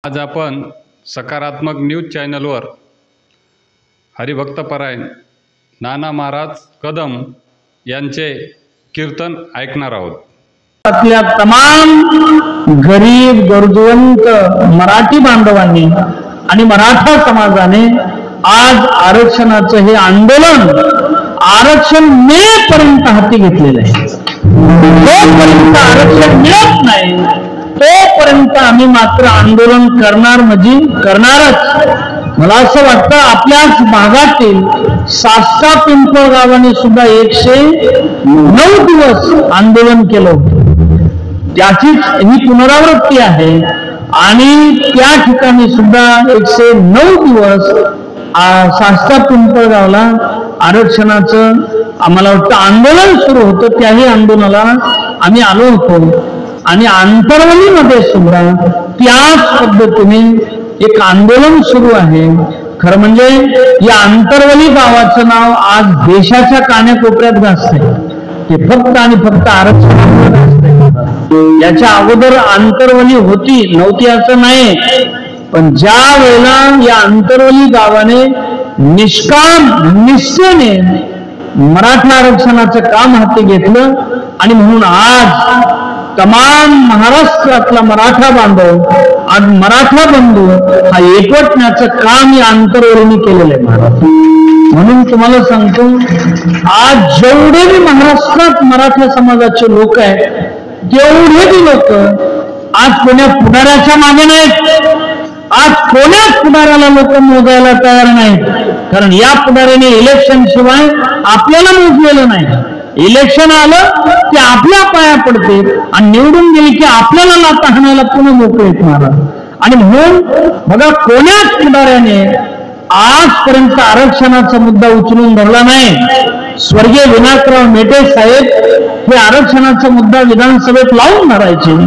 आज आपण सकारात्मक न्यूज चॅनलवर हरिभक्तपरायण नाना महाराज कदम यांचे कीर्तन ऐकणार आहोत। आपल्या तमाम गरीब गरजवंत मराठी बांधवांनी आणि मराठा समाजाने आज आरक्षणाचं हे आंदोलन आरक्षण मिळेपर्यंत हाती घेतलेलं आहे। जोपर्यंत आरक्षण मिळत नाही तोपर्यंत आम्ही मात्र आंदोलन करणार म्हणजे करणारच। मला असं वाटतं आपल्याच भागातील सास्ता पिंपळगावाने सुद्धा 109 दिवस आंदोलन केलं होतं। त्याचीच ही पुनरावृत्ती आहे आणि त्या ठिकाणी सुद्धा 109 दिवस सास्ता पिंपळगावला आरक्षणाचं आम्हाला वाटतं आंदोलन सुरू होतं। त्याही आंदोलनाला आम्ही आलो होतो आणि आंतरवलीमध्ये सुद्धा त्याच पद्धतीने एक आंदोलन सुरू आहे। खरं म्हणजे या आंतरवली गावाचं नाव आज देशाच्या कानाकोपऱ्यात गाजतंय। ते फक्त आणि फक्त आरक्षणामुळे गाजतंय। याच्या अगोदर आंतरवली होती नव्हती असं नाही, पण ज्या वेळेला या आंतरवली गावाने निष्काम निष्ठेने मराठा आरक्षणाचं काम हाती घेतलं आणि म्हणून आज तमाम महाराष्ट्रातला मराठा बांधव आज मराठा बंधू हा एकवटण्याचं काम या आंतरवलीने केलेलं आहे महाराज। म्हणून तुम्हाला सांगतो आज जेवढे बी महाराष्ट्रात मराठा समाजाचे लोक आहेत तेवढे बी लोक आज कोण्या पुढाऱ्याच्या मागे नाहीत। आज कोण्याच पुढाऱ्याला लोक मोजायला तयार नाहीत, कारण या पुढाऱ्याने इलेक्शन शिवाय आपल्याला मोजलेलं नाही। इलेक्शन आलं की आपल्या पाया पडते आणि निवडून गेली की आपल्याला लाथा हाणायला पुन्हा मोकळेत महाराज। आणि म्हणून बघा कोण्याच पुढाऱ्याने आजपर्यंत आरक्षणाचा मुद्दा उचलून धरला नाही। स्वर्गीय विनायकराव मेटे साहेब हे आरक्षणाचा मुद्दा विधानसभेत लावून धरायचे,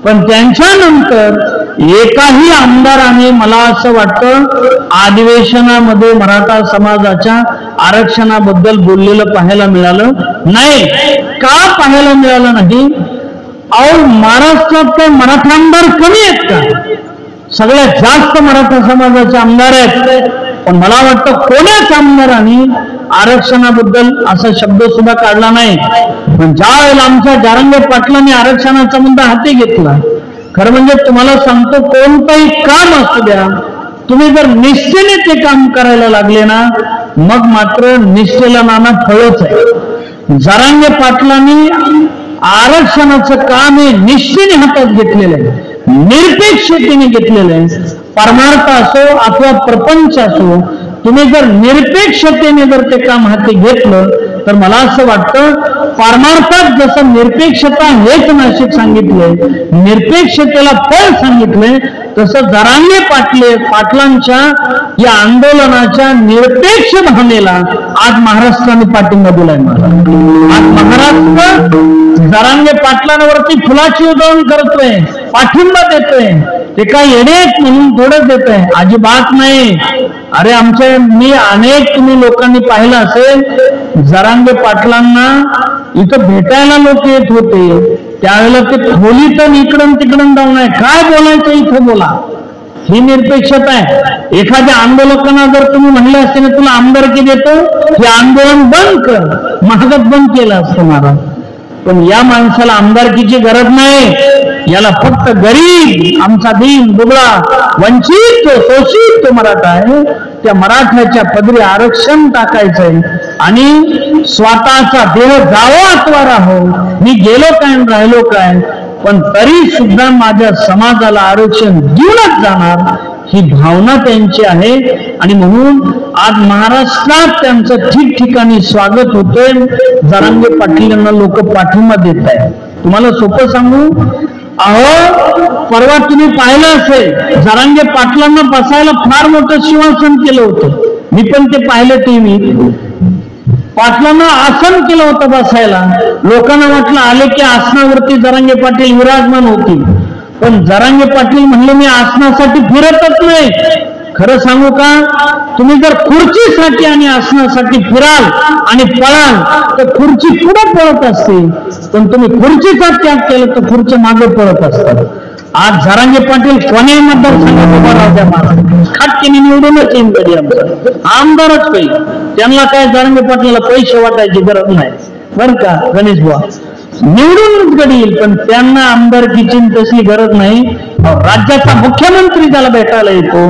पण त्यांच्यानंतर एकाही आमदाराने मला असं वाटतं अधिवेशनामध्ये मराठा समाजाच्या आरक्षणाबद्दल बोललेलं पाहायला मिळालं नाही। का पाहायला मिळालं नाही? अहो महाराष्ट्रात काय मराठा आमदार कमी आहेत का? सगळ्यात जास्त मराठा समाजाचे आमदार आहेत, पण मला वाटतं कोण्याच आमदारांनी आरक्षणाबद्दल असा शब्द सुद्धा काढला नाही। पण ज्या वेळेला आमच्या जारंगे पाटलांनी आरक्षणाचा मुद्दा हाती घेतला, खरं म्हणजे तुम्हाला सांगतो कोणतंही काम असू द्या, तुम्ही जर निष्ठेने ते काम करायला लागले ना मग मात्र निष्ठेला नाना फळच आहे। जारंगे पाटलांनी आरक्षणाचं काम हे निष्ठेने हातात घेतलेलं आहे, निरपेक्षतेने घेतलेलं आहे। परमार्थ असो अथवा प्रपंच असो, तुम्ही जर निरपेक्षतेने जर ते काम हाती घेतलं तर मला असं वाटतं परमार्थात जसं निरपेक्षता हेच नाशिक सांगितलंय, निरपेक्षतेला फळ सांगितलंय, तसं जारंगे पाटलांच्या या आंदोलनाच्या निरपेक्ष भावनेला आज महाराष्ट्राने पाठिंबा दिलाय। आज महाराष्ट्र जारंगे पाटलांवरती फुलाची उधळण करतोय, पाठिंबा देतोय। ते काय येण्यात म्हणून थोडंच देत आहे, अजिबात नाही। अरे मी अनेक तुम्ही लोकांनी पाहिलं असेल जारंगे पाटलांना इथं भेटायला लोक येत होते, त्यावेळेला ते खोलीतून इकडून तिकडून जाऊन आहे काय बोलायचं इथं बोला, ही निरपेक्षता आहे। एखाद्या आंदोलकांना जर तुम्ही म्हणले असते ना तुला आमदारकी देतो, हे आंदोलन बंद कर, महागात बंद केलं असतं महाराज। पण या माणसाला आमदारकीची गरज नाही, याला फक्त गरीब आमचा दीन दुबळा वंचित शोषित मराठा आहे त्या मराठ्याच्या पदरी आरक्षण टाकायचंय आणि स्वतःचा देह जावो अथवा राहो, मी गेलो काय राहिलो काय, पण तरी सुद्धा माझ्या समाजाला आरक्षण देऊनच जाणार ही भावना त्यांची आहे। आणि म्हणून आज महाराष्ट्रात त्यांचं ठिकठिकाणी स्वागत होतंय। जारंगे पाटलांना लोक पाठिंबा देत आहेत। तुम्हाला सोपं सांगू, अहो परवा तुम्ही पाहिलं असेल जारंगे पाटलांना बसायला फार मोठं सिंहासन केलं होतं, मी पण ते पाहिलं टीव्हीत। पाटलांना आसन केलं होतं बसायला, लोकांना वाटलं आले की आसनावरती जारंगे पाटील विराजमान होतील, पण जारंगे पाटील म्हणले मी आसनासाठी फिरतच नाही। खरं सांगू का, तुम्ही जर खुर्चीसाठी आणि आसनासाठी फिराल आणि पळाल तर खुर्ची पुढे पळत असते, पण तुम्ही खुर्चीचा त्याग केला तर खुर्ची मागे पळत असतात. आज जरांगे पाटील कोणी मतदारसंघात उभा राहू द्या, मला खाटकीने निवडूनच येईन कधी आमचा आमदारच होईल. त्यांना काय जरांगे पाटलाला पैसे वाटायची गरज नाही बरं का गणेश बुवा, निवडूनच कधी येईल, पण त्यांना आमदारकीची तसली गरज नाही. राज्याचा मुख्यमंत्री त्याला भेटायला येतो,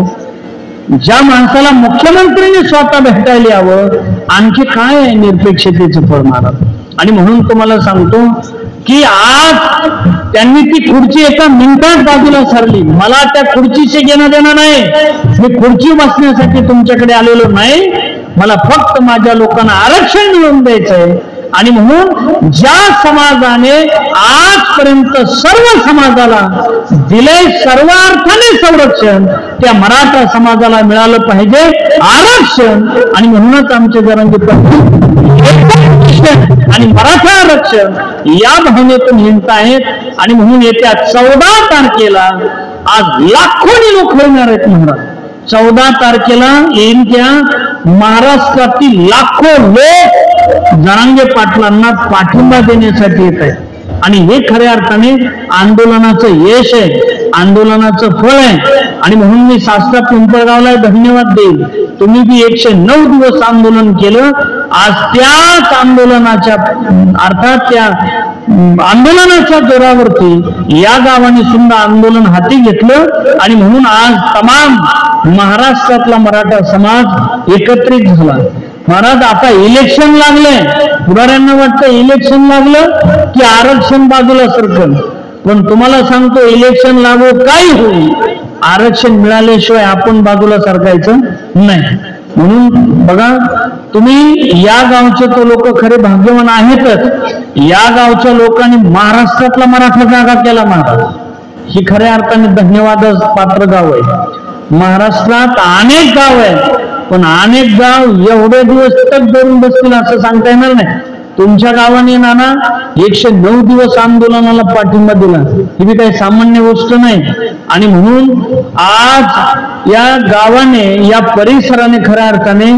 ज्या माणसाला मुख्यमंत्रीने स्वतः भेटायला यावं, आणखी काय आहे निरपेक्षतेचं फळ महाराज. आणि म्हणून तुम्हाला सांगतो की आज त्यांनी ती खुर्ची एका मिनिटात बाजूला सरली. मला त्या खुर्चीशी घेणं देणं नाही, मी खुर्ची बसण्यासाठी तुमच्याकडे आलेलो नाही, मला फक्त माझ्या लोकांना आरक्षण मिळवून द्यायचंय. आणि म्हणून ज्या समाजाने आजपर्यंत सर्व समाजाला दिले सर्व अर्थाने संरक्षण, त्या मराठा समाजाला मिळालं पाहिजे आरक्षण. आणि म्हणूनच आमचे जरांगे आणि मराठा आरक्षण या भावनेतून हिंडत आहेत. आणि म्हणून येत्या 14 तारखेला आज लाखोनी लोक होणार आहेत महाराज. 14 तारखेला येत्या महाराष्ट्रातील लाखो लोक जरांगे पाटलांना पाठिंबा देण्यासाठी येत आहेत. आणि हे खऱ्या अर्थाने आंदोलनाचं यश आहे, आंदोलनाचं फळ आहे. आणि म्हणून मी शास्त्रा पिंपळगावला धन्यवाद देईल. तुम्ही बी 109 दिवस आंदोलन केलं. आज त्याच आंदोलनाच्या अर्थात त्या आंदोलनाच्या जोरावरती या गावाने सुद्धा आंदोलन हाती घेतलं. आणि म्हणून आज तमाम महाराष्ट्रातला मराठा समाज एकत्रित झाला. महाराज आता इलेक्शन लागलंय, पुढाऱ्यांना वाटतं इलेक्शन लागलं की आरक्षण बाजूला सरकल, पण तुम्हाला सांगतो इलेक्शन लागू काय होईल, आरक्षण मिळाल्याशिवाय आपण बाजूला सरकायचं नाही. म्हणून बघा तुम्ही या गावचे तो लोक खरे भाग्यवान आहेतच. या गावच्या लोकांनी महाराष्ट्रातला मराठा जागा केला महाराज, ही खऱ्या अर्थाने धन्यवादच पात्र गाव आहे. महाराष्ट्रात अनेक गाव आहेत, पण अनेक गाव एवढे दिवस तक धरून बसतील असं सांगता येणार नाही. तुमच्या गावाने नाना 109 दिवस आंदोलनाला पाठिंबा दिला, ही बी काही सामान्य गोष्ट नाही. आणि म्हणून आज या गावाने या परिसराने खऱ्या अर्थाने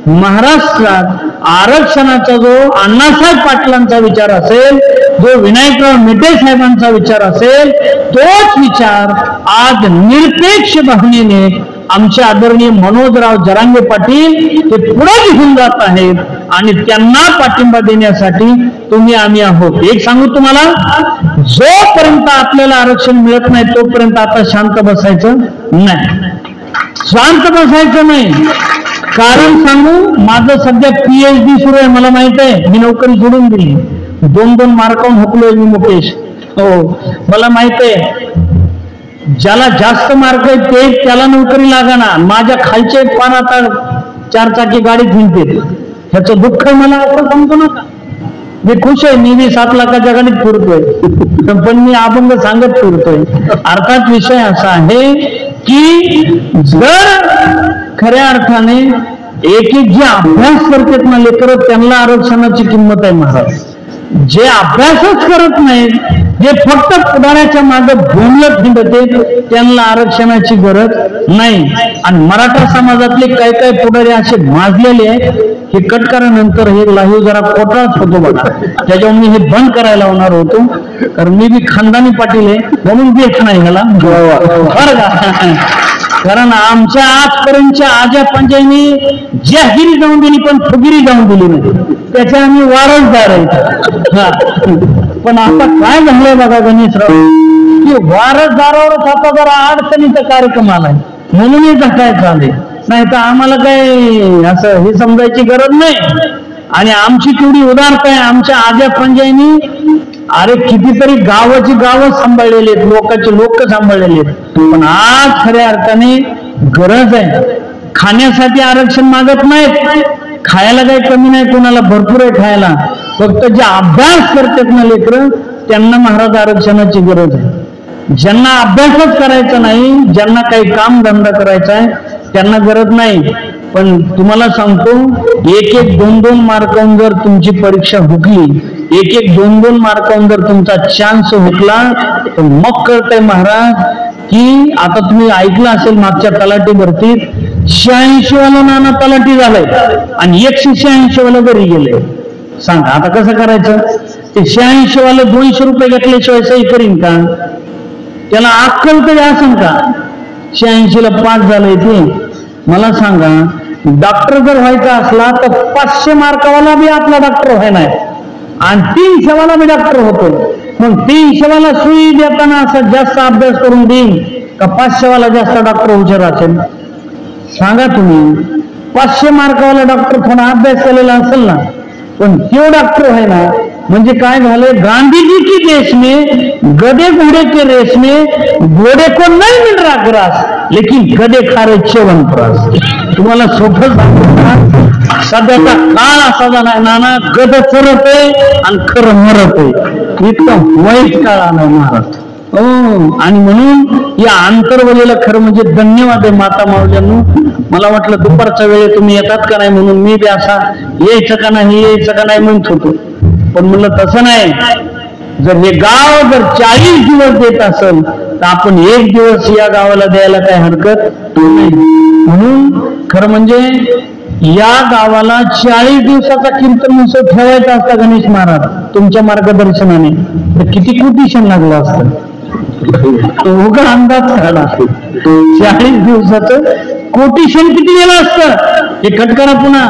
महाराष्ट्रात आरक्षणाचा जो अण्णासाहेब पाटलांचा विचार असेल, जो विनायकराव मेटे साहेबांचा विचार असेल, तोच विचार आज निरपेक्ष भावनेने आमचे आदरणीय मनोजराव जरांगे पाटील ते पुढे घेऊन जात आहेत. आणि त्यांना पाठिंबा देण्यासाठी तुम्ही आम्ही आहोत. एक सांगू तुम्हाला, जोपर्यंत आपल्याला आरक्षण मिळत नाही तोपर्यंत आता शांत बसायचं नाही, शांत बसायचं नाही. कारण सांगू, माझं सध्या PhD सुरू आहे, मला माहित आहे. मी नोकरी सोडून दिली, 2-2 मार्कावून हुकलोय मी मुकेश. हो मला माहित आहे, ज्याला जास्त मार्क आहेत ते त्याला नोकरी लागणार. माझ्या खालचे पान आता 4 चाकी गाडीत फिरते, ह्याचं दुःख मला असं समजू नका. मी खुश आहे, मी 7 लाखाच्या गाडीत फिरतोय, पण मी अभंग सांगत फिरतोय. अर्थात विषय असा आहे की जर खऱ्या अर्थाने एक जे अभ्यास करतात ना लेकरं, त्यांना आरक्षणाची किंमत आहे महाराज. जे अभ्यासच करत नाहीत, जे फक्त पुढाऱ्याच्या मागे भोंगलत हिंडते, त्यांना आरक्षणाची गरज नाही. आणि मराठा समाजातले काही काही पुढारी असे माजलेले आहेत, हे कट करानंतर हे लाईव्ह जरा खोटाच होतो बघा, त्याच्यावर मी हे बंद करायला लावणार होतो, कारण मी बी खानदानी पाटील आहे म्हणून देत नाही ह्याला बरं का. कारण आमच्या आजपर्यंतच्या आजा पंजांनी जहागिरी जाऊन दिली पण फुगिरी जाऊन दिली नाही, त्याच्या आम्ही वारसदार आहेत. पण आता काय झालंय बघा गणेशराव, की वारसदारावरच आता जरा अडचणीचा कार्यक्रम आलाय म्हणून हे झटायचं आले, नाही तर आम्हाला काही असं हे समजायची गरज नाही. आणि आमची तेवढी उदारता आहे, आमच्या आजा पंजांनी अरे कितीतरी गावाची गावं सांभाळलेली आहेत, लोकांचे लोक सांभाळलेले आहेत. पण आज खऱ्या अर्थाने गरज आहे. खाण्यासाठी आरक्षण मागत नाहीत, खायला काही कमी नाही, कोणाला भरपूर आहे खायला. फक्त जे अभ्यास करतात ना लेकरं, त्यांना महाराज आरक्षणाची गरज आहे. ज्यांना अभ्यासच करायचा नाही, ज्यांना काही काम धंदा करायचा आहे, त्यांना गरज नाही. पण तुम्हाला सांगतो, 1-1, 2-2 मार्कावून जर तुमची परीक्षा हुकली, 1-1, 2-2 मार्कावून जर तुमचा चान्स हुकला, तर मग कळतंय महाराज की आता तुम्ही ऐकलं असेल मागच्या तलाठी भरतीत 86 वाला नाना तलाठी झालाय आणि 186 वाला घरी गेले. सांगा आता कसं करायचं? ते 86 वाला 200 रुपये घेतल्याशिवाय सही करीन का? त्याला अक्कल तरी असेल का? 86 ला पास झालंय ते. मला सांगा, डॉक्टर जर व्हायचा असला तर 500 मार्कावाला बी आपला डॉक्टर व्हायला आणि 300 वाला बी डॉक्टर होतो. मग 300 वाला सुई देताना असा जास्त अभ्यास करून देईन का 500 वाला जास्त डॉक्टर हुशार असेल? सांगा तुम्ही. 500 मार्कावाला डॉक्टर थोडा अभ्यास केलेला असेल ना, पण तो डॉक्टर आहे ना, म्हणजे काय झालं? गांधीजी की देश में गधे घोड़े के रेस में घोड़े को नहीं मिल रहा ग्रास, लेकिन गधे खा रहे च्यवनप्राश. तुम्हाला सोपं सांगतो, सध्याचा काळ असा झालाय नाना, गध चरत आहे आणि खरं मरत आहे. इतकं वाईट काळ आलाय महाराज. हो, आणि म्हणून या आंतरवलीला खरं म्हणजे धन्यवाद आहे माता माऊल्यांनो. मला वाटलं दुपारच्या वेळेत तुम्ही येतात का नाही म्हणून मी बी असा यायचं का नाही म्हणत होतो, पण म्हणलं तसं नाही. जर हे गाव जर 40 दिवस देत असेल तर आपण 1 दिवस या गावाला द्यायला काही हरकत नाही. म्हणून खरं म्हणजे या गावाला 40 दिवसाचा कीर्तन उत्सव ठेवायचा असता गणेश महाराज तुमच्या मार्गदर्शनाने, तर किती कोटेशन लागलं असतं? उगा अंदाज काढा. 40 दिवसाचं कोटेशन किती गेलं असतं? हे कटकरा पुन्हा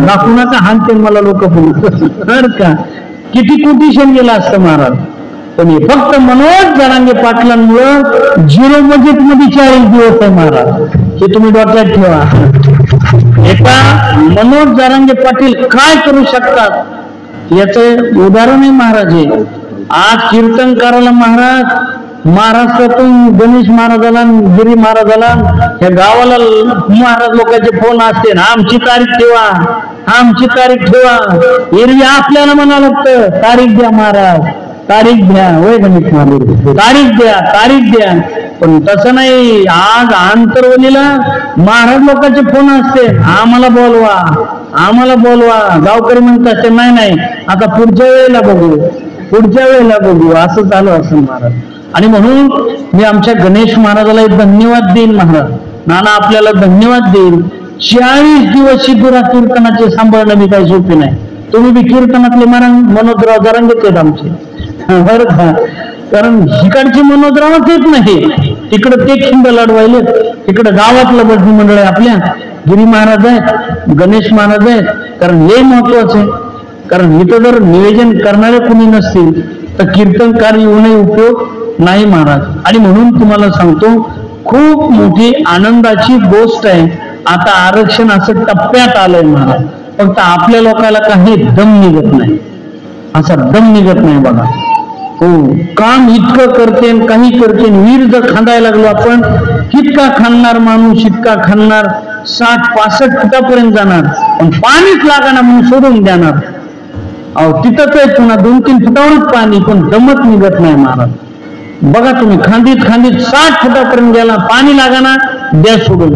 दाखवू नका, हानते मला लोक पुन्हा का. किती कोटेशन गेलं असतं महाराज. पण हे फक्त मनोज जरांगे पाटलांमुळं 0 बजेट मध्ये 40 दिवस आहे महाराज. हे तुम्ही डोक्यात ठेवा. एका मनोज जरांगे पाटील काय करू शकतात याचं उदाहरण आहे महाराज. हे आज कीर्तनकाराला महाराष्ट्रातून गणेश महाराजाला, गिरी महाराजाला, या गावाला महाराज लोकांचे फोन असते, आमची तारीख ठेवा, आमची तारीख ठेवा. एरवी आपल्याला म्हणावं लागतं तारीख द्या महाराज, तारीख द्या. होय गणेश महाराज, तारीख द्या. पण तसं नाही. आज आंतरवलीला महाराज लोकांचे फोन असते, आम्हाला बोलवा. गावकरी म्हणत असते नाही आता पुढच्या वेळेला बघू, असं चालू असं महाराज. आणि म्हणून मी आमच्या गणेश महाराजाला धन्यवाद देईन महाराज. नाना आपल्याला धन्यवाद देईल. 40 दिवस शिदुरा कीर्तनाचे सांभाळणं मी काही सोपे नाही. तुम्ही बी कीर्तनातले मनोजराव जरांगेच आहेत आमचे, बरं का. कारण हिकडचे मनोजरावच येत नाही, तिकडं ते खिंड लढवायले. तिकडं गावातलं भजनी मंडळ आहे, आपल्या गिरी महाराज आहेत, गणेश महाराज आहेत. कारण हे महत्वाचं आहे. कारण इथं जर नियोजन करणारे कुणी नसतील तर कीर्तनकार येऊनही उपयोग नाही महाराज. आणि म्हणून तुम्हाला सांगतो, खूप मोठी आनंदाची गोष्ट आहे. आता आरक्षण असं टप्प्यात आलंय महाराज. फक्त आपल्या लोकांना काही दम निघत नाही, असा दम निघत नाही बघा. हो, काम इतकं करते काही करते. वीर जर खांदायला लागलो आपण, कितका खाणार माणूस, इतका खाणार, 60-65 फुटापर्यंत जाणार, पण पाणीच लागाना म्हणून सोडून देणार. अहो तिथंच आहे पुन्हा 2-3 फुटावरच पाणी, पण दमत निघत नाही महाराज. बघा तुम्ही, खांदीत 60 फुटापर्यंत गेला, पाणी लागाना, द्या सोडून.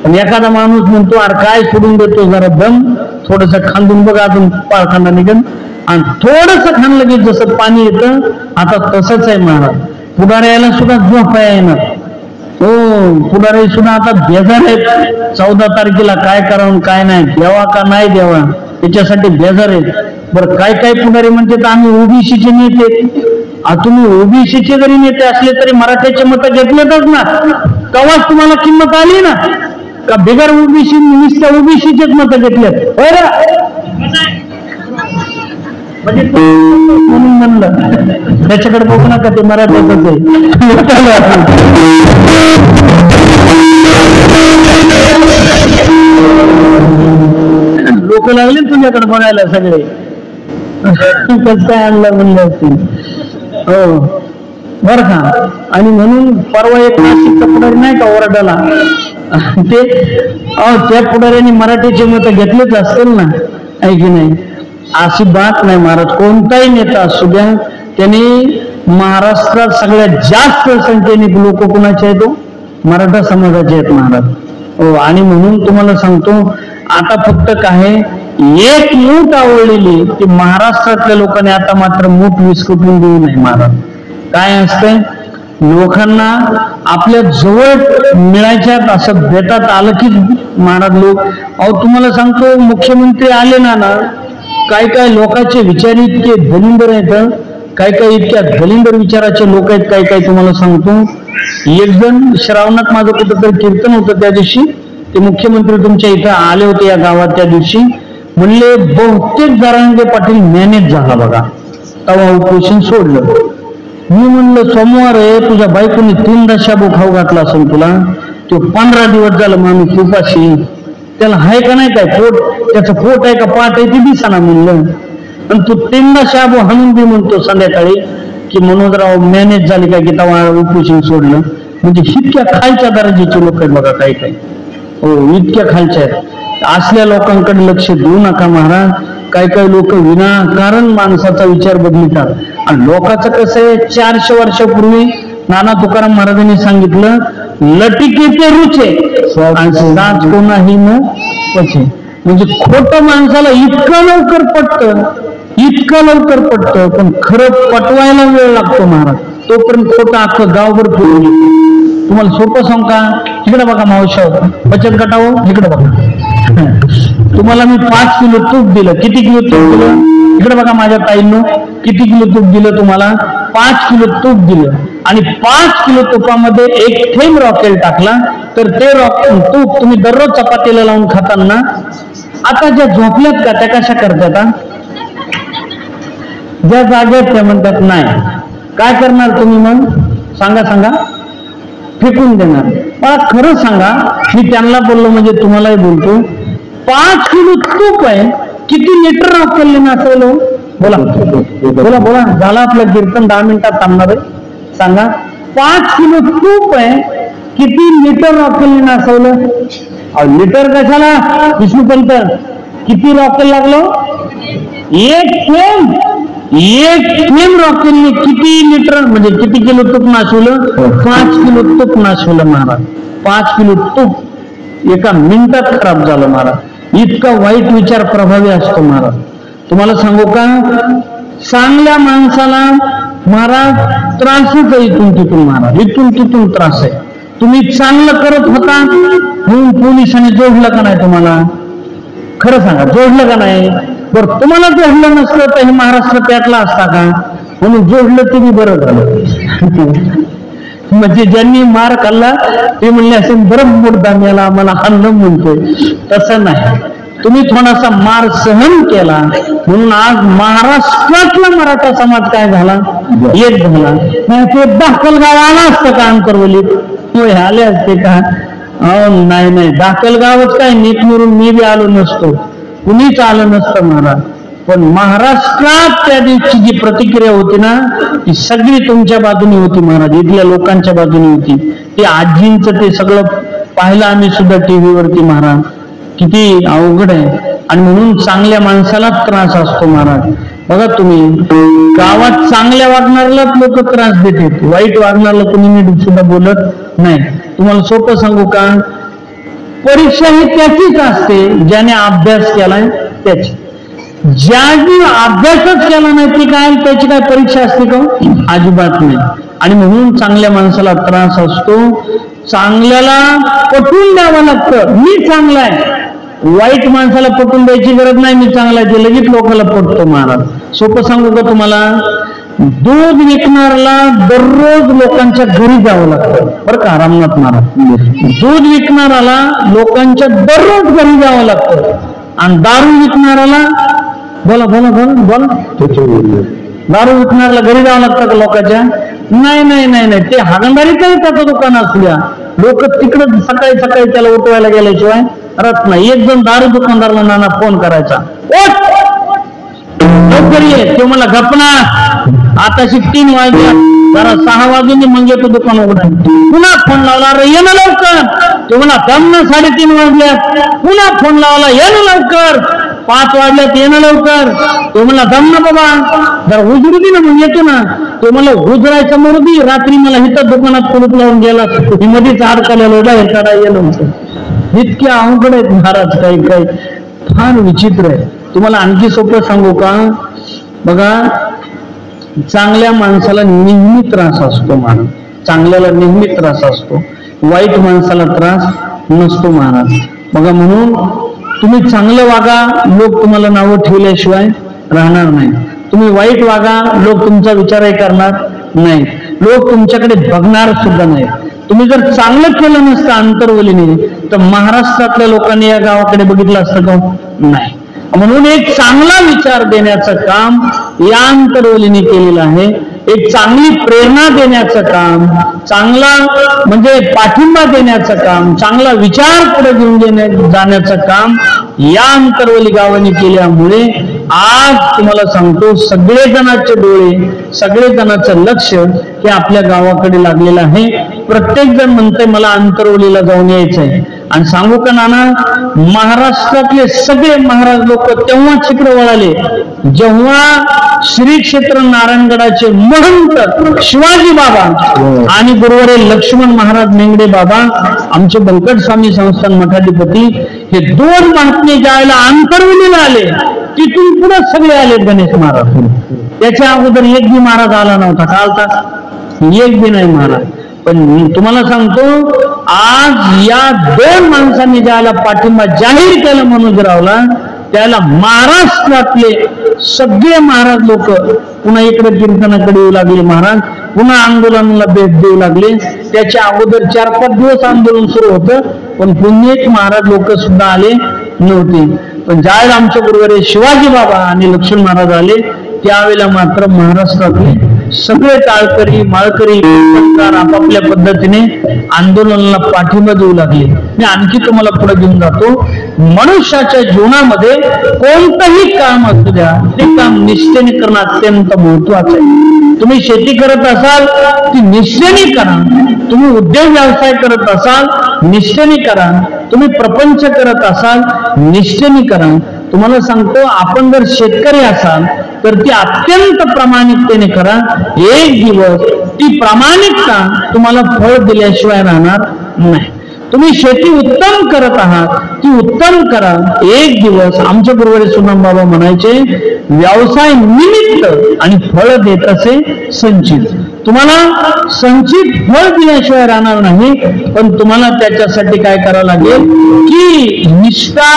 पण एखादा माणूस म्हणतो अरे काय सोडून देतो, जरा दम, थोडस खांदून बघा, अजून पाळखांना निघन. आणि थोडस खाणलं की जसं पाणी येतं, आता तसंच आहे महाराज. पुढाऱ्याला सुद्धा झोप येणार. हो, पुढारी सुद्धा आता बेजार आहेत. 14 तारखेला काय करावं काय नाही, द्यावा का नाही द्यावा याच्यासाठी बेजार आहेत. बरं, काय पुढारी म्हणते आम्ही ओबीसीचे नेते. तुम्ही ओबीसीचे जरी नेते असले तरी मराठ्याचे मतं घेतलेतच ना, तेव्हाच तुम्हाला किंमत आली ना. का बिगर ओबीसी नुसत्या ओबीसीचेच मतं घेतलेत म्हणजे म्हणून म्हणलं त्याच्याकडे बघू नका, ते मराठ्याच आहे. लोक लागले तुझ्याकडे बघायला सगळे, कसं काय आणलं म्हणलं असतील. हो बर का. आणि म्हणून परवा एक नाशिकचा पुढारी नाही का ओरडाला, ते त्या पुढाऱ्यांनी मराठीचे मत घेतलेच असतील ना, आहे की नाही. अशी बात नाही महाराज. कोणताही नेता असू द्या, त्यांनी महाराष्ट्रात सगळ्यात जास्त संख्येने लोक कोणाचे आहेत, मराठा समाजाचे आहेत महाराज. हो, आणि म्हणून तुम्हाला सांगतो, आता फक्त काय एक मूठ आवडलेली ती महाराष्ट्रातल्या लोकांनी आता मात्र मूठ विस्कटून देऊ नये महाराज. काय असतंय, लोकांना आपल्या जवळ मिळायच्यात असं भेटात आलं की महाराज लोक, अहो तुम्हाला सांगतो मुख्यमंत्री आले ना काय काय लोकांचे विचार इतके दलिंदर आहेत, काय काय इतक्या दलिंदर विचाराचे लोक आहेत काय काय तुम्हाला सांगतो. एक जण श्रावणात माझं कुठंतरी कीर्तन होतं त्या दिवशी, ते मुख्यमंत्री तुमच्या इथं आले होते या गावात त्या दिवशी, म्हणले बहुतेक जरांगे पाटील मॅनेज झाला बघा, तेव्हा उपोषण सोडलं. मी म्हणलं सोमवार आहे, तुझ्या बायकोने 3दा शाबू खाऊ घातला असेल तुला, तो 15 दिवस झालं माणूस उपाशी, त्याला आहे का नाही काय पोट, त्याचं पोट आहे का पाठ आहे ते दिसाना म्हणलं, आणि तू 3दा शाबू हाणून बी म्हणतो संध्याकाळी की मनोजराव मॅनेज झाली काय की तेव्हा उपोषण सोडलं. म्हणजे इतक्या खालच्या दर्जाचे लोक आहेत बघा काय काय, हो इतक्या खालच्या आहेत. असल्या लोकांकडे लक्ष देऊ नका महाराज. काय काय लोक विनाकारण माणसाचा विचार बदलतात. आणि लोकांचं कसं आहे, 400 वर्षापूर्वी नाना तुकाराम महाराजांनी सांगितलं, लटिकेचे रुचे आणि साच कोणाही न पचे. म्हणजे खोटं माणसाला इतकं लवकर पटतं, इतकं लवकर पटतं, पण खरं पटवायला वेळ लागतो महाराज. तोपर्यंत खोटं अख्खं गावभर फिरून येतं. तुम्हाला सोपं सांग का, इकडे बघा मावशा बचत गटावर, इकडे बघा तुम्हाला मी 5 किलो तूप दिलं, किती किलो तूप दिलं, इकडे बघा माझ्या ताईंनो किती किलो तूप दिलं तुम्हाला, 5 किलो तूप दिलं. आणि 5 किलो तुपामध्ये 1 थेंब रॉकेल टाकला तर ते तूप तुम्ही दररोज चपातीला लावून खाताना, आता ज्या झोपल्यात का त्या कशा करतात, ज्या जागेत त्या म्हणतात नाही, काय करणार तुम्ही मग सांगा सांगा, फेकून देणार. मला खरं सांगा, मी त्यांना बोललो म्हणजे तुम्हालाही बोलतो, 5 किलो तूप आहे, किती लिटर रॉकेल नसेल, बोला बोला बोला, झालं आपलं कीर्तन 10 मिनिटात थांबणार आहे, सांगा 5 किलो तूप आहे, किती लिटर रॉकेल नसवलं. लिटर कशाला विष्णुपंत, किती रॉकेल लागलो, 1 थेंब रॉकेलने किती लिटर म्हणजे किती किलो तूप नाशवलं, 5 किलो तूप नाशवलं महाराज. 5 किलो तूप एका मिनिटात खराब झालं महाराज. इतका वाईट विचार प्रभावी असतो महाराज. तुम्हाला सांगू का, चांगल्या माणसाला महाराज त्रासच आहे इथून तिथून महाराज, इथून तिथून त्रास आहे. तुम्ही चांगलं करत होता म्हणून पोलिसांनी जोडलं का नाही तुम्हाला, खरं सांगा जोडलं का नाही. बरं तुम्हाला जोडलं नसलं तर हे महाराष्ट्र पेटला असता का, म्हणून जोडलं तुम्ही बरं झालं. म्हणजे ज्यांनी मार खाल्ला ते म्हणले असे बरं मुद्दा मेला मला हल्लं म्हणतोय, तसं नाही. तुम्ही थोडासा मार सहन केला म्हणून आज महाराष्ट्रातला मराठा समाज काय झाला, एक झाला. नाही ते दाखलगाव आला असतं का अंतरवलीत, आले असते का, नाही नाही दाखलगावच काय नीट मिळून मी बी आलो नसतो, कुणीच आलं नसतं महाराज. पण महाराष्ट्रात त्या दिवशी जी प्रतिक्रिया होती ना ती सगळी तुमच्या बाजूने होती महाराज, इथल्या लोकांच्या बाजूने होती. ते आजींचं ते सगळं पाहिलं आम्ही सुद्धा टीव्हीवरती महाराज, किती अवघड आहे. आणि म्हणून चांगल्या माणसाला त्रास असतो महाराज. बघा तुम्ही गावात चांगल्या वागणाऱ्यालाच लोक त्रास देतात, वाईट वागणाऱ्याला कोणी नीट सुद्धा बोलत नाही. तुम्हाला सोपं सांगू का, परीक्षा ही त्याचीच असते ज्याने अभ्यास केलाय त्याची, ज्याने अभ्यासच केला नाही ती काय त्याची काय परीक्षा असते का, अजिबात नाही. आणि म्हणून चांगल्या माणसाला त्रास असतो. चांगल्याला पटवून द्यावं लागतं मी चांगला आहे, वाईट माणसाला पटवून द्यायची गरज नाही मी चांगला आहे, ते लगेच लोकांना पटतो महाराज. सोपं सांगू का तुम्हाला, दूध विकणाऱ्याला दररोज लोकांच्या घरी जावं लागतं बरं का रामनाथ महाराज. दूध विकणाऱ्याला लोकांच्या दररोज घरी जावं लागतं, आणि दारू विकणाऱ्याला बोला बोला बोला बोला दारू विकणाऱ्याला घरी जावं लागतं का लोकांच्या, नाही नाही नाही नाही, ते हागंदारीचं येतात दुकान असल्या लोक तिकडं सकाळी सकाळी त्याला उठवायला गेल्याशिवाय रत नाही. एक जण दारू दुकानदाराला नाना फोन करायचा, लवकर ये, ते मला गपना आताशी 3 वाजल्या, जरा 6 वाजून मग येतो दुकान उघडा. पुन्हा फोन लावला, अरे ये ना लवकर, ते मला दमना 3:30 वाजल्यात, पुन्हा फोन लावला, ये ना लवकर, 5 वाजल्यात ये ना लवकर, ते मला दमना बाबा जरा उजरू दे ना मग येतो ना, ते मला उजरायचं मरुदी, रात्री मला इथं दुकानात कुलूप लावून गेला, मध्येच अडकलेलो चढा येलो होतं. इतक्या अवघड आहेत महाराज, काही काही फार विचित्र आहे. तुम्हाला आणखी सोपं सांगू का, बघा चांगल्या माणसाला नेहमी त्रास असतो महाराज. चांगल्याला नेहमी त्रास असतो, वाईट माणसाला त्रास नसतो महाराज. बघा, म्हणून तुम्ही चांगलं वागा, लोक तुम्हाला नावं ठेवल्याशिवाय राहणार नाही. तुम्ही वाईट वागा, लोक तुमचा विचारही करणार नाही, लोक तुमच्याकडे बघणार सुद्धा नाही. तुम्ही जर चांगलं केलं नसतं अंतरवलीने, तर महाराष्ट्रातल्या लोकांनी या गावाकडे बघितलं असतं का? नाही. म्हणून एक चांगला विचार देण्याचं काम या अंतरवलीने केलेलं आहे. एक चांगली प्रेरणा देण्याचं काम, चांगला म्हणजे पाठिंबा देण्याचं काम, चांगला विचार पुढे घेऊन जाण्याचं काम या अंतरवली गावाने केल्यामुळे आज तुम्हाला सांगतो, सगळे जणांचे डोळे, सगळे जणांचं लक्ष हे आपल्या गावाकडे लागलेलं आहे. प्रत्येक जण म्हणतंय मला अंतरवलीला जाऊन यायचंय. आणि सांगू का नाना, महाराष्ट्रातले सगळे महाराज लोक तेव्हा चित्र वळाले जेव्हा श्री क्षेत्र नारायणगडाचे महंत शिवाजी बाबा आणि गुरुवारे लक्ष्मण महाराज मेंगडे बाबा, आमचे बंकट स्वामी संस्थान मठाधिपती, हे दोन महात्मे ज्यावेळेला अंतरवलीला आले, तिथून पुढे सगळे आले गणेश महाराज. त्याच्या अगोदर एक बी महाराज आला नव्हता. का आलता? एक बी नाही महाराज. पण तुम्हाला सांगतो, आज या दोन माणसांनी ज्याला पाठिंबा जाहीर केला मनोजरावला, त्याला महाराष्ट्रातले सगळे महाराज लोक पुन्हा इकडे कीर्तनाकडे येऊ लागले. महाराज पुन्हा आंदोलनाला भेट देऊ लागले. त्याच्या अगोदर 4-5 दिवस आंदोलन सुरू होतं, पण पुण्यक महाराज लोक सुद्धा आले नव्हते. पण ज्यावेळेला आमच्या गुरुवारी शिवाजी बाबा आणि लक्ष्मण महाराज आले, त्यावेळेला मात्र महाराष्ट्रातले सगळे टाळकरी माळकरी आपापल्या पद्धतीने आंदोलनाला पाठिंबा देऊ लागले. मी आणखी तुम्हाला पुढे घेऊन जातो. मनुष्याच्या जीवनामध्ये कोणतंही काम असू द्या, ते काम निष्ठेने करणं अत्यंत महत्वाचं आहे. तुम्ही शेती करत असाल ती निष्ठेने करा, तुम्ही उद्योग व्यवसाय करत असाल निष्ठेने करा, तुम्ही प्रपंच करत असाल निष्ठेने करा. तुम्हाला सांगतो, आपण जर शेतकरी असाल तर ती अत्यंत प्रामाणिकतेने करा. एक दिवस ती प्रामाणिकता तुम्हाला फळ दिल्याशिवाय राहणार नाही. तुम्ही शेती उत्तम करत आहात, ती उत्तम करा. एक दिवस आमच्या गुरुवारी सुनाम बाबा म्हणायचे, व्यवसाय निमित्त आणि फळ देत असे संचित. तुम्हाला संचित फळ दिल्याशिवाय राहणार नाही, पण तुम्हाला त्याच्यासाठी काय करावं लागेल की निष्ठा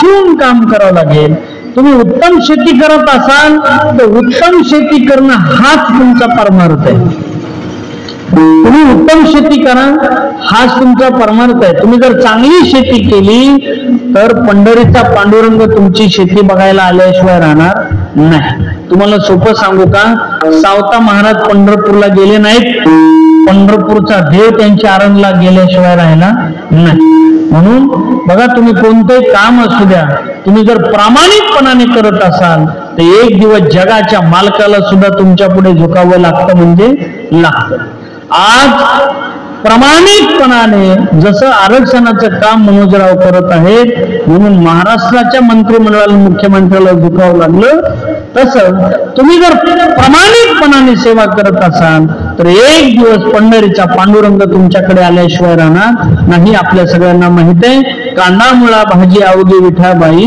ठेवून काम करावं लागेल. तुम्ही उत्तम शेती करत असाल तर उत्तम शेती करणं हाच तुमचा परमार्थ आहे. तुम्ही उत्तम शेती करा, हाच तुमचा परमार्थ आहे. तुम्ही जर चांगली शेती केली तर पंढरीचा पांडुरंग तुमची शेती बघायला आल्याशिवाय राहणार नाही. तुम्हाला सोपं सांगू का, सावता महाराज पंढरपूरला गेले नाहीत, पंढरपूरचा देव त्यांच्या आरणला गेल्याशिवाय राहिला नाही. म्हणून बघा, तुम्ही कोणतंही काम असू द्या, तुम्ही जर प्रामाणिकपणाने करत असाल तर एक दिवस जगाच्या मालकाला सुद्धा तुमच्या पुढे झुकावं लागतं म्हणजे लागतं. आज प्रामाणिकपणाने जसं आरक्षणाचं काम मनोजराव करत आहेत, म्हणून महाराष्ट्राच्या मंत्रिमंडळाला मुख्यमंत्र्याला झुकावं लागलं, तसं तुम्ही जर प्रामाणिकपणाने सेवा करत असाल तर एक दिवस पंढरीचा पांडुरंग तुमच्याकडे आल्याशिवाय राहणार नाही. आपल्या सगळ्यांना माहित आहे, कांदा मुळा भाजी अवघी विठाबाई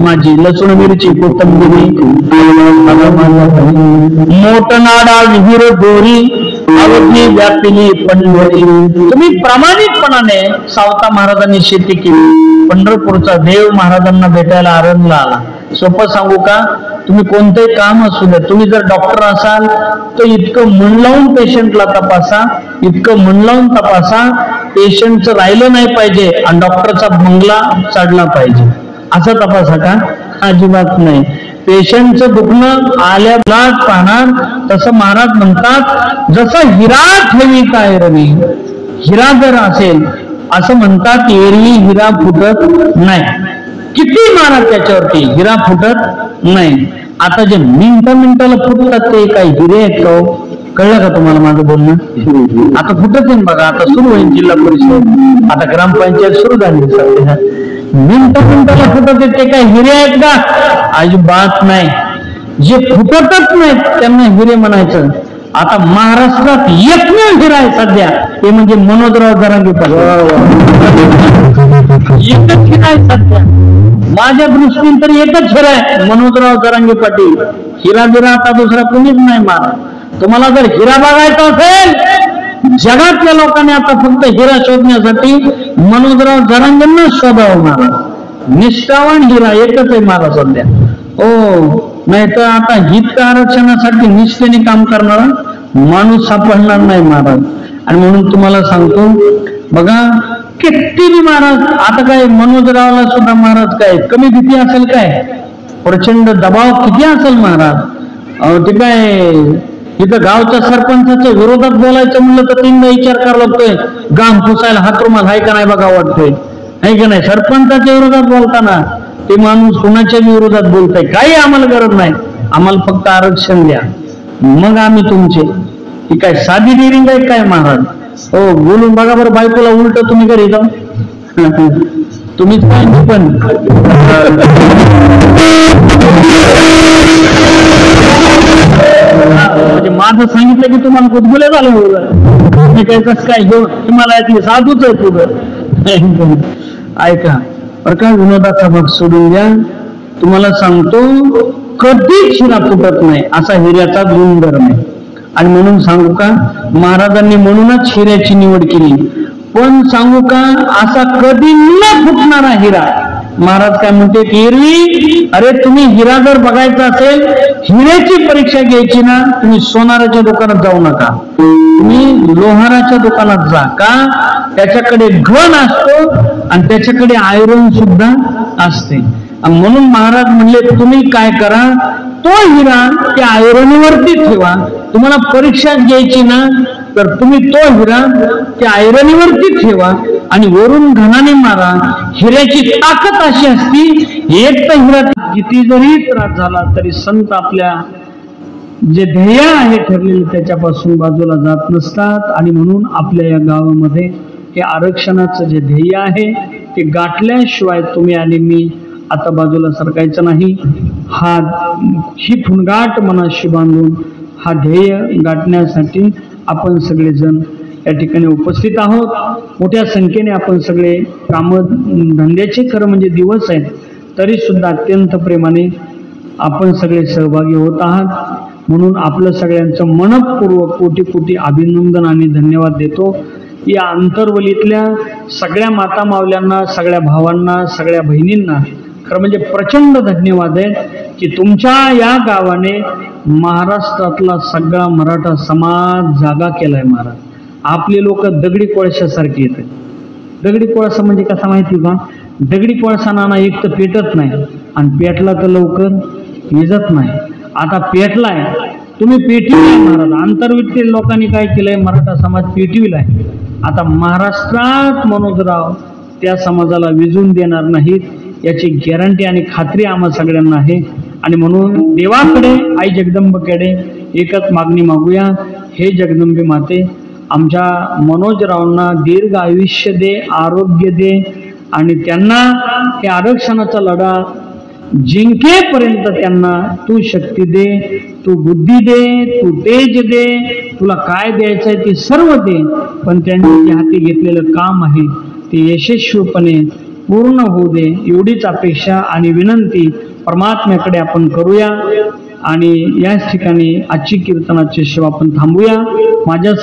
माझी, लसूण मिरची कोथिंबिरी मोठनाडा विहीर गोरी अवघी व्यापिली पंढरी. तुम्ही प्रामाणिकपणाने सावता महाराजांनी शेती केली, पंढरपूरचा देव महाराजांना भेटायला आरणला आला. सोपं सांगू का, तुम्ही कोणतेही काम असू द्या, तुम्ही जर डॉक्टर असाल तर इतकं मन लावून पेशंटला तपासा, इतकं मन लावून तपासा, पेशंटचं राहिलं नाही पाहिजे आणि डॉक्टरचा बंगला चढला पाहिजे असं तपासा का? अजिबात नाही. पेशंटचं दुखणं आल्या पाहणार. तसं महाराज म्हणतात, जसं हिरा ठेवी काय रवी, हिरा जर असेल असं म्हणतात, एरवी हिरा फुटत नाही. किती मारा त्याच्यावरती, हिरा फुटत नाही. आता जे मिनिटाला फुटतात ते काही हिरे आहेत का? कळलं का तुम्हाला माझं बोलणं? आता फुटत आहे बघा, आता सुरू होईल जिल्हा परिषद, आता ग्रामपंचायत सुरू झाली. सध्या मिनिटाला फुटत आहेत ते काय हिरे आहेत का? अजिबात नाही. जे फुटतच नाहीत त्यांना हिरे म्हणायचं. आता महाराष्ट्रात एकमेव हिरा आहे सध्या, ते म्हणजे मनोजराव जरांगे पाटील. एकच हिरा आहे सध्या माझ्या दृष्टीने, तर एकच हिरा आहे मनोजराव जरांगे पाटील. हिरा बिरा आता दुसरा कोणीच नाही. मला तुम्हाला जर हिरा बघायचा असेल जगातल्या लोकांनी आता फक्त हिरा शोधण्यासाठी मनोजराव जरांगेंना शोधावं महाराज. निष्ठावान हिरा एकच आहे महाराज सध्या. हो, नाही तर आता हित आरक्षणासाठी निष्ठेने काम करणारा माणूस सापडणार नाही महाराज. आणि म्हणून तुम्हाला सांगतो बघा, किती बी महाराज, आता काय मनोजरावला सुद्धा महाराज काय कमी भीती असेल काय? प्रचंड दबाव किती असेल महाराज. ते काय इथं गावच्या सरपंचाच्या विरोधात बोलायचं म्हणलं तर तीनदा विचार करावा लागतोय. गाम पुसायला हात रुमाल हाय का नाही बघा वाटतोय, आहे का नाही? सरपंचाच्या विरोधात बोलताना ते माणूस कुणाच्या विरोधात बोलतोय. काही आम्हाला गरज नाही, आम्हाला फक्त आरक्षण द्या, मग आम्ही तुमचे. ही काय साधी डिरिंग आहे काय महाराज? हो, बोलून बघा बरं बायकोला उलट तुम्ही घरी जाऊ. तुम्हीच काय पण म्हणजे माझं सांगितलं की तुम्हाला गुदगुले झाले होतं. काय कसं काय घेऊन हिमालयातली साधूच आहे तुझं. ऐका बरं का, विनोदाचा भाग सोडून द्या. तुम्हाला सांगतो कधीच हिरा फुटत नाही असा हिऱ्याचा गुणधर्म आहे. आणि म्हणून सांगू का, महाराजांनी म्हणूनच हिऱ्याची निवड केली. पण सांगू का, असा कधी न फुटणारा हिरा. महाराज काय म्हणते की एरवी, अरे तुम्ही हिरा जर बघायचा असेल, हिऱ्याची परीक्षा घ्यायची ना, तुम्ही सोनाराच्या दुकानात जाऊ नका, तुम्ही लोहाराच्या दुकानात जा. का? त्याच्याकडे घन असतो आणि त्याच्याकडे आयरन सुद्धा असते. म्हणून महाराज म्हणले तुम्ही काय करा, तो हिरा त्या आयरनीवरती ठेवा. तुम्हाला परीक्षा घ्यायची ना, तर तुम्ही तो हिरा त्या आयरनीवरती ठेवा आणि वरून घनाने मारा. हिऱ्याची ताकद अशी असती, एक तर हिरा किती जरी त्रास झाला तरी संत आपल्या जे ध्येय आहे ठरलेले त्याच्यापासून बाजूला जात नसतात. आणि म्हणून आपल्या या गावामध्ये हे आरक्षणाचं जे ध्येय आहे ते गाठल्याशिवाय तुम्ही आणि मी आता बाजूला सरकायचं नाही. ही फुणगाट मनाशी बांधून हा ध्येय गाठण्यासाठी आपण सगळेजण या ठिकाणी उपस्थित आहोत. मोठ्या संख्येने आपण सगळे धंद्याचे खरं म्हणजे दिवस आहेत, तरी सुद्धा अत्यंत प्रेमाने आपण सगळे सहभागी होत आहात. म्हणून आपलं सगळ्यांचं मनपूर्वक कोटी कोटी अभिनंदन आणि धन्यवाद देतो. या अंतरवलीतल्या सगळ्या माता मावल्यांना, सगळ्या भावांना, सगळ्या बहिणींना खरं म्हणजे प्रचंड धन्यवाद आहेत की तुमच्या या गावाने महाराष्ट्रातला सगळा मराठा समाज जागा केलाय. महाराज, आपले लोक दगडी कोळशासारखे येतात. दगडी कोळसा म्हणजे कसा माहिती का? दगडी कोळसा नाना एक तर पेटत नाही आणि पेटला तर लवकर विजत नाही. आता पेटलाय, तुम्ही पेटविलाय महाराज. आंतरवितील लोकांनी काय केलंय, मराठा समाज पेटविलाय. आता महाराष्ट्रात मनोजराव त्या समाजाला विजून देणार नाहीत याची गॅरंटी आणि खात्री आम्हा सगळ्यांना आहे. आणि म्हणून देवाकडे, आई जगदंबेकडे एकच मागणी मागूया, हे जगदंबे माते, आमच्या मनोजरावांना दीर्घ आयुष्य दे, आरोग्य दे आणि त्यांना हे आरक्षणाचा लढा जिंकेपर्यंत त्यांना तू शक्ती दे, तू बुद्धी दे, तू तेज दे, तुला काय द्यायचं आहे ते सर्व दे. पण त्यांनी जे हाती घेतलेलं काम आहे ते यशस्वीपणे पूर्ण होऊ दे, एवढीच अपेक्षा आणि विनंती परमात्म्याकडे आपण करूया. आणि याच ठिकाणी आजची कीर्तनाची सेवा आपण थांबूया. माझ्या